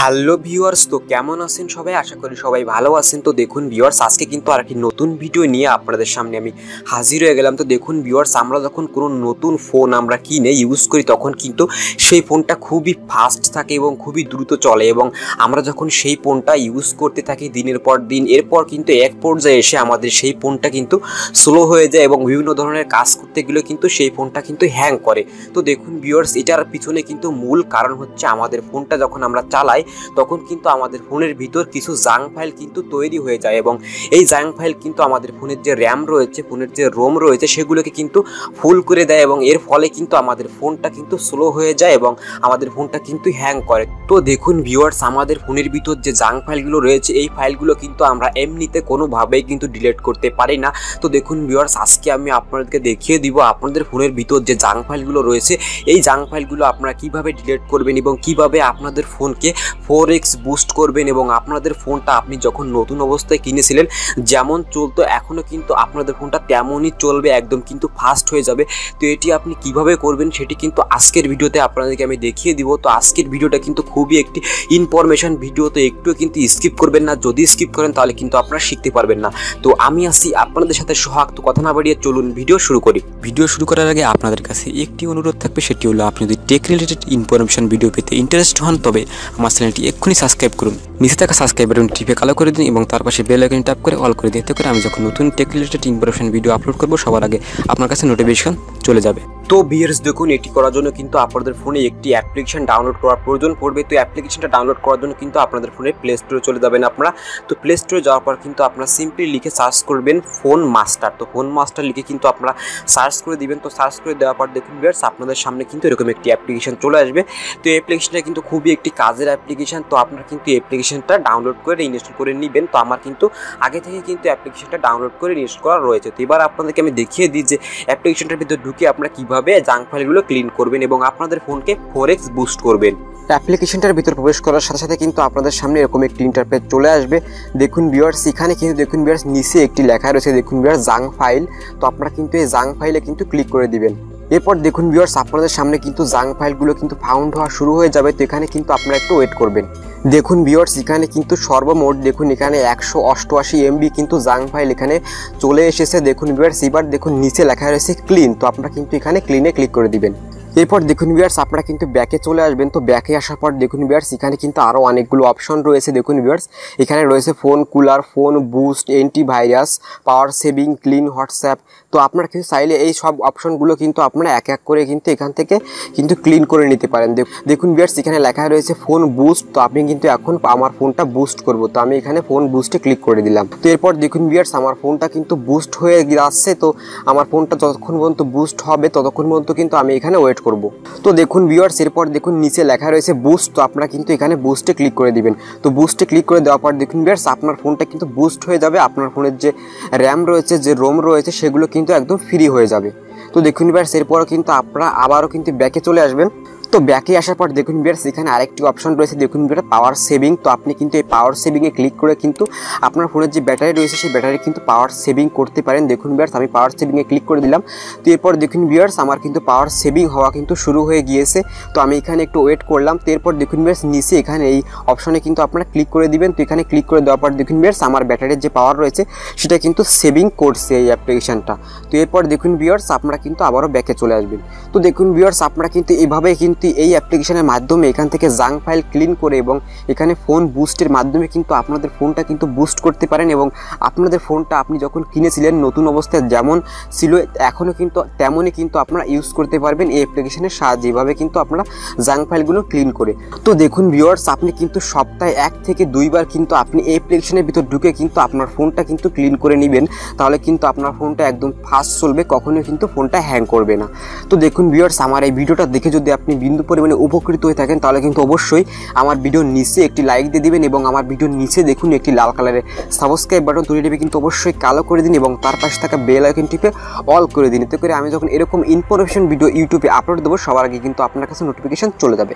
Hello viewers, তো কেমন আছেন সবাই? আশা করি সবাই ভালো আছেন। তো দেখুন ভিউয়ার্স, আজকে কিন্তু আর একটি নতুন ভিডিও নিয়ে আপনাদের সামনে আমি হাজির হয়ে গেলাম। তো দেখুন ভিউয়ার্স, আমরা যখন কোনো নতুন ফোন আমরা কিনে ইউজ করি তখন কিন্তু সেই ফোনটা খুবই ফাস্ট থাকে এবং খুবই দ্রুত চলে, এবং আমরা যখন সেই ফোনটা ইউজ করতে থাকি দিনের পর দিন, এরপর কিন্তু এক পর্যায়ে এসে আমাদের সেই ফোনটা কিন্তু স্লো হয়ে যায় এবং বিভিন্ন ধরনের কাজ করতে গেলেও কিন্তু সেই ফোনটা কিন্তু হ্যাং করে। তো দেখুন ভিউয়ার্স, এটার পিছনে কিন্তু মূল কারণ হচ্ছে আমাদের ফোনটা যখন আমরা চালাই তখন কিন্তু আমাদের ফোনের ভিতর কিছু জাঙ্ক ফাইল কিন্তু তৈরি হয়ে যায়, এবং এই জাঙ্ক ফাইল কিন্তু আমাদের ফোনের যে র্যাম রয়েছে, ফোনের যে রোম রয়েছে, সেগুলোকে কিন্তু ফুল করে দেয়, এবং এর ফলে কিন্তু আমাদের ফোনটা কিন্তু স্লো হয়ে যায় এবং আমাদের ফোনটা কিন্তু হ্যাং করে। তো দেখুন ভিউয়ার্স, আমাদের ফোনের ভিতর যে জাঙ্ক ফাইলগুলো রয়েছে এই ফাইলগুলো কিন্তু আমরা এমনিতে কোনোভাবেই কিন্তু ডিলিট করতে পারি না। তো দেখুন ভিউয়ার্স, আজকে আমি আপনাদেরকে দেখিয়ে দিব আপনাদের ফোনের ভিতর যে জাঙ্ক ফাইলগুলো রয়েছে এই জাঙ্ক ফাইলগুলো আপনারা কিভাবে ডিলিট করবেন এবং কিভাবে আপনাদের ফোনকে 4x বুস্ট করবেন, এবং আপনাদের ফোনটা আপনি যখন নতুন অবস্থায় কিনেছিলেন যেমন চলতো এখনও কিন্তু আপনাদের ফোনটা তেমনই চলবে, একদম কিন্তু ফাস্ট হয়ে যাবে। তো এটি আপনি কিভাবে করবেন সেটি কিন্তু আজকের ভিডিওতে আপনাদেরকে আমি দেখিয়ে দিব। তো আজকের ভিডিওটা কিন্তু খুবই একটি ইনফরমেশন ভিডিও, তো একটু কিন্তু স্কিপ করবেন না। যদি স্কিপ করেন তাহলে কিন্তু আপনারা শিখতে পারবেন না। তো আমি আসি আপনাদের সাথে সোহাগ। তো কথা না বাড়িয়ে চলুন ভিডিও শুরু করি। ভিডিও শুরু করার আগে আপনাদের কাছে একটি অনুরোধ থাকবে, সেটি হলো আপনি যদি টেক রিলেটেড ইনফরমেশন ভিডিও পেতে ইন্টারেস্ট হন তবে আমার চ্যানেলটি এক্ষুনি সাবস্ক্রাইব করুন। নিচে থাকা সাবস্ক্রাইব বাটন টিপে কালো করে দিন এবং তার পাশে বেল আইকন ট্যাপ করে অল করে দিন। এতে করে আমি যখন নতুন tech related information video upload করব সবার আগে আপনার কাছে নোটিফিকেশন চলে যাবে। তো ভিউয়ার্স দেখুন, এটি করার জন্য কিন্তু আপনাদের ফোনে একটি অ্যাপ্লিকেশন ডাউনলোড করার প্রয়োজন পড়বে। তো অ্যাপ্লিকেশনটা ডাউনলোড করার জন্য কিন্তু আপনাদের ফোনে প্লে স্টোরে চলে যাবেন আপনারা। তো প্লে স্টোরে যাওয়ার পর কিন্তু আপনারা সিম্পলি লিখে সার্চ করবেন ফোন মাস্টার। তো ফোন মাস্টার লিখে কিন্তু আপনারা সার্চ করে দিবেন। তো সার্চ করে দেওয়ার পর দেখুন ভিউয়ার্স, আপনাদের সামনে কিন্তু এরকম একটি অ্যাপ্লিকেশন চলে আসবে। তো এই অ্যাপ্লিকেশনটা কিন্তু খুবই একটি কাজের অ্যাপ্লিকেশন। তো আপনারা কিন্তু এই অ্যাপ্লিকেশনটা ডাউনলোড করে ইনস্টল করে নেবেন। তো আমার কিন্তু আগে থেকে কিন্তু অ্যাপ্লিকেশনটা ডাউনলোড করে ইনস্টল করা রয়েছে। তো এবার আপনাদেরকে আমি দেখিয়ে দিই যে অ্যাপ্লিকেশনটার ভিতরে ঢুকে আপনারা কীভাবে জাঙ্ক ফাইলগুলো ক্লিন করবেন এবং আপনাদের ফোনকে 4x বুস্ট করবেন। অ্যাপ্লিকেশনটার ভিতর প্রবেশ করার সাথে সাথে কিন্তু আপনাদের সামনে এরকম একটি ইন্টারফেস চলে আসবে। দেখুন ভিউয়ার্স, এখানে কিন্তু দেখুন ভিউয়ার্স নিচে একটি লেখা রয়েছে, দেখুন ভিউয়ার্স জাঙ্ক ফাইল। তো আপনারা কিন্তু এই জাঙ্ক ফাইলে কিন্তু ক্লিক করে দিবেন। এরপর দেখুন ভিউয়ার্স, আপনাদের সামনে কিন্তু জাঙ্ক ফাইলগুলো কিন্তু ফাউন্ড হওয়া শুরু হয়ে যাবে। তো এখানে কিন্তু আপনারা একটু ওয়েট করবেন। দেখুন ভিউয়ার্স, এখানে কিন্তু সর্বমোট দেখুন এখানে 188 MB কিন্তু জাঙ্ক ফাইল এখানে চলে এসেছে। দেখুন ভিউয়ার্স, এবার দেখুন নিচে লেখা রয়েছে ক্লিন। তো আপনারা কিন্তু এখানে ক্লিনে ক্লিক করে দিবেন। এরপর দেখুন ভিউয়ার্স, আপনারা কিন্তু ব্যাকে চলে আসবেন। তো ব্যাকে আসার পর দেখুন ভিউয়ার্স, এখানে কিন্তু আরও অনেকগুলো অপশন রয়েছে। দেখুন ভিউয়ার্স, এখানে রয়েছে phone cooler, phone boost, antivirus, power saving, clean WhatsApp. তো আপনারা কিন্তু চাইলে এই সব অপশনগুলো কিন্তু আপনারা এক এক করে কিন্তু এখান থেকে কিন্তু ক্লিন করে নিতে পারেন। দেখুন ভিউয়ার্স, এখানে লেখা রয়েছে ফোন বুস্ট। তো আপনি কিন্তু এখন আমার ফোনটা বুস্ট করব। তো আমি এখানে ফোন বুস্টে ক্লিক করে দিলাম। তো এরপর দেখুন ভিউয়ার্স, আমার ফোনটা কিন্তু বুস্ট হয়ে যাচ্ছে। তো আমার ফোনটা যতক্ষণ পর্যন্ত বুস্ট হবে ততক্ষণ পর্যন্ত কিন্তু আমি এখানে ওয়েট করব। তো দেখুন ভিউয়ার্স, এরপর দেখুন নিচে লেখা রয়েছে বুস্ট। তো আপনারা কিন্তু এখানে বুস্টে ক্লিক করে দিবেন। তো বুস্টে ক্লিক করে দেওয়ার পর দেখুন ভিউয়ার্স, আপনার ফোনটা কিন্তু বুস্ট হয়ে যাবে। আপনার ফোনের যে র্যাম রয়েছে, যে রোম রয়েছে, সেগুলো কিন্তু একদম ফ্রি হয়ে যাবে। তো দেখুন ভিউয়ার্স, এরপরও কিন্তু আপনারা আবারও কিন্তু ব্যাকে চলে আসবেন। তো ব্যাকে আসার পর দেখুন ভিউয়ার্স, এখানে আরেকটি অপশন রয়েছে, দেখুন ভিউয়ার্স পাওয়ার সেভিং। তো আপনি কিন্তু এই পাওয়ার সেভিংয়ে ক্লিক করে কিন্তু আপনার ফোনের যে ব্যাটারি রয়েছে সেই ব্যাটারি কিন্তু পাওয়ার সেভিং করতে পারেন। দেখুন ভিউয়ার্স, আমি পাওয়ার সেভিংয়ে ক্লিক করে দিলাম। তো এরপর দেখুন ভিউয়ার্স, আমার কিন্তু পাওয়ার সেভিং হওয়া কিন্তু শুরু হয়ে গিয়েছে। তো আমি এখানে একটু ওয়েট করলাম। তো এরপর দেখুন ভিউয়ার্স, নিচে এখানে এই অপশনে কিন্তু আপনারা ক্লিক করে দিবেন। তো এখানে ক্লিক করে দেওয়ার পর দেখুন ভিউয়ার্স, আমার ব্যাটারির যে পাওয়ার রয়েছে সেটা কিন্তু সেভিং করছে এই অ্যাপ্লিকেশনটা। তো এরপর দেখুন ভিউয়ার্স, আপনারা কিন্তু আবারও ব্যাকে চলে আসবেন। তো দেখুন ভিউয়ার্স, আপনারা কিন্তু এইভাবে কিন্তু এই অ্যাপ্লিকেশনের মাধ্যমে এখান থেকে জাঙ্ক ফাইল ক্লিন করে এবং এখানে ফোন বুস্টের মাধ্যমে কিন্তু আপনাদের ফোনটা কিন্তু বুস্ট করতে পারেন, এবং আপনাদের ফোনটা আপনি যখন কিনেছিলেন নতুন অবস্থায় যেমন ছিল এখনও কিন্তু তেমনই কিন্তু আপনারা ইউজ করতে পারবেন এই অ্যাপ্লিকেশনের সাহায্যে। এভাবে কিন্তু আপনারা জাঙ্ক ফাইলগুলো ক্লিন করে। তো দেখুন ভিউয়ার্স, আপনি কিন্তু সপ্তাহে 1 থেকে 2 বার কিন্তু আপনি এই অ্যাপ্লিকেশনের ভিতর ঢুকে কিন্তু আপনার ফোনটা কিন্তু ক্লিন করে নেবেন। তাহলে কিন্তু আপনার ফোনটা একদম ফাস্ট চলবে, কখনোই কিন্তু ফোনটা হ্যাং করবে না। তো দেখুন ভিউয়ার্স, আমার এই ভিডিওটা দেখে যদি আপনি বিন্দু পরিমাণে উপকৃত হয়ে থাকেন তাহলে কিন্তু অবশ্যই আমার ভিডিওর নিচে একটি লাইক দিয়ে দিবেন, এবং আমার ভিডিওর নিচে দেখুন একটি লাল কালারের সাবস্ক্রাইব বাটন তৈরি টিপে কিন্তু অবশ্যই কালো করে দিন, এবং তার পাশে থাকা বেল আইকন টিপে অল করে দিন। এতে করে আমি যখন এরকম ইনফরমেশন ভিডিও ইউটিউবে আপলোড দেবো সবার আগে কিন্তু আপনার কাছে নোটিফিকেশন চলে যাবে।